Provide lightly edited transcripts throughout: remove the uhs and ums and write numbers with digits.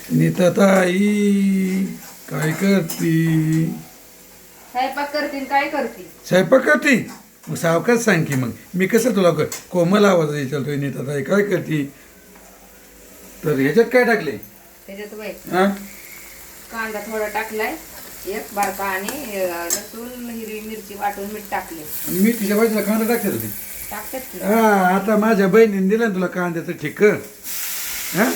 नीताताई काय करती? स्वयंपाक करतील काय करतील. स्वयंपाक करती? मग सावकाश सांग की मग मी कसं तुला कोमल आवाज विचारतोय. नीताताई काय करती? तर ह्याच्यात काय टाकले? त्याच्यात बाई हा कांदा थोडा टाकलाय एक बारका आणि लसूण हिरवी मिरची वाटून मीठ टाकले. मी तिच्या बाजूला कांदा टाकते होती. टाकतात की हा आता माझ्या बहिणीने दिलं ना तुला कांद्याचं ठिक. हा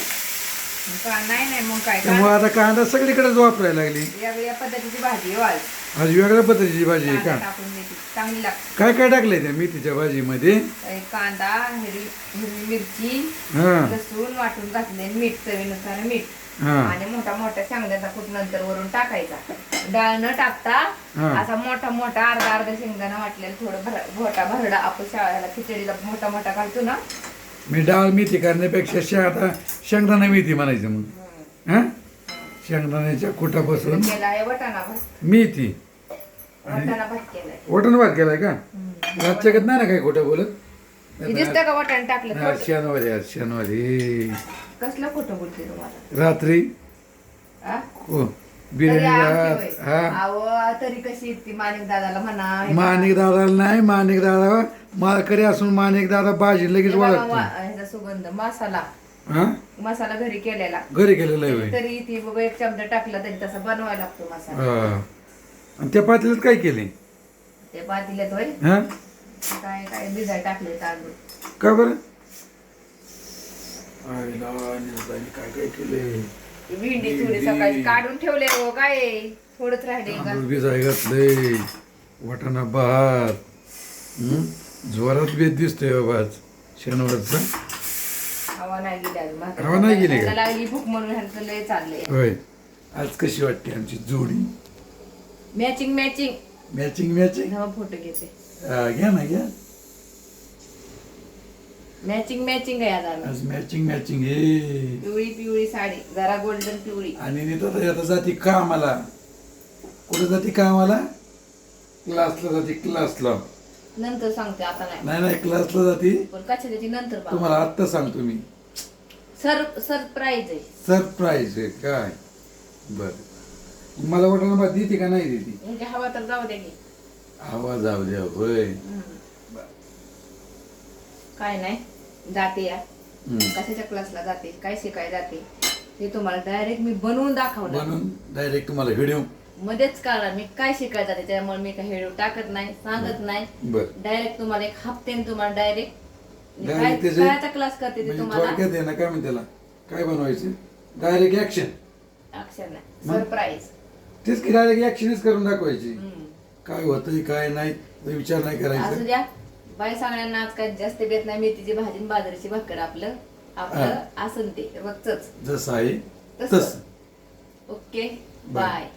नाही नाही मग काय त्यामुळे आता कांदा सगळीकडेच वापरायला लागली. वेगळ्या पद्धतीची भाजी आहे वाल. आज वेगळ्या पद्धतीची भाजी आहे कांदा का? टाकून मेथी चांगली लागते. काय काय टाकलंय त्या मेथीच्या भाजीमध्ये? कांदा हिरवी मिरची हा लसूण वाटून घातले मीठ चवीनुसार मीठ हा आणि मोठा मोठा शेंगदाणा कूट नंतर वरून टाकायचा. डाळ न टाकता हा. असा मोठा मोठा अर्धा अर्धा शेंगदाणा वाटलेला थोडं मोठा भरडा आपण शाळेला खिचडीला मोठा मोठा घालतो ना. मी डाळ मेथी करण्यापेक्षा आता शेंगदाणा मेथी म्हणायचं मग. हा शेंगदाण्याच्या कुटापासून केला आहे वटाणा भात. मेथी वटाणा भात केलाय. वटण भात केलाय का? रातच्यागत नाही ना काय खोटं बोलत? दिसतं का वटाणा टाकलं हा, शनिवारी आज शनिवारी कसलं खोटं बोलते तुम्हाला रात्री आ? हो तरी बिर्याणी आमची होय. हा अहो, तरी कशी ती माणिक दादाला म्हणा माणिक दादाला नाही. माणिक दादा मालकरी असून माणिक दादा भाजी लगेच हे बघा, वाढतो. ह्याचा सुगंध मसाला हा घरी केलेला घरी केलेलं आहे होय. तरी ती बाबा एक चमचा टाकला तरी तसा बनवायला लागतो मसाला. हा. आणि त्या पातेल्यात काय केले? ते पातेल्यात होय हा काय काय भिजाय टाकले तांदूळ. का बरं? आईला नीताताईने काय काय केले? ती भेंडी थोडी सकाळी काढून ठेवले हो काय थोडंच राहिले का. तांदूळ भिजाय घातले. वाटाणा भात. जोरात बेत दिसतोय बाबा आज शनिवारचा. हवा नाही गेली अजून हवा नाही गेली का? ह्याला लागली भूक म्हणून ह्यांचं लय चाललंय. होय आज कशी वाटते आमची जोडी? Matching matching matching matching. Photo घेते. घ्या ना घ्या. मॅचिंग मॅचिंग आहे आज आम्ही. आज मॅचिंग मॅचिंग हे. पिवळी पिवळी साडी जरा गोल्डन पिवळी. आणि नीताताई आता जाती कामाला. कुठे जाती कामाला? क्लासला जाती क्लासला. नंतर सांगते आता नाही. नाही नाही क्लासला जाती. पण कशाची नंतर बघा. तुम्हाला आत्ता सांगतो मी. सरप्राईज आहे. सरप्राईज आहे काय? बर मला वाटलं भात देते का नाही देते? म्हणजे हवा तर जाऊ दे की. हवा जाऊ द्या होय. काय नाही जाते या हम्म. कशाच्या क्लासला जाते काय शिकाय जाते ते तुम्हाला डायरेक्ट मी बनवून दाखवणार. म्हणून डायरेक्ट तुम्हाला व्हिडिओ मध्येच कळणार मी काय शिकाय जाते. त्यामुळे मी काही व्हिडिओ टाकत नाही सांगत नाही. बर डायरेक्ट तुम्हाला एक हप्त्याने तुम्हाला डायरेक्ट काय Direct त्याचे- कायचा क्लास करते ते म्हणजे तुम्हाला. थोडक्यात आहे ना काय म्हणते त्याला काय बनवायचं? Direct action. अक्षर नाही मग? सरप्राईज. तेच की डायरेक्ट ऍक्शनच करून दाखवायची. काय होतंय काय नाही ते विचार नाही असू करायचा. द्या बाई सगळ्यांना आज काय जास्त बेत नाही. मेथीची भाजी आणि बाजरीची भाकर आपलं असं ते रोजच जसं आहे तसं. तसं. Okay bye.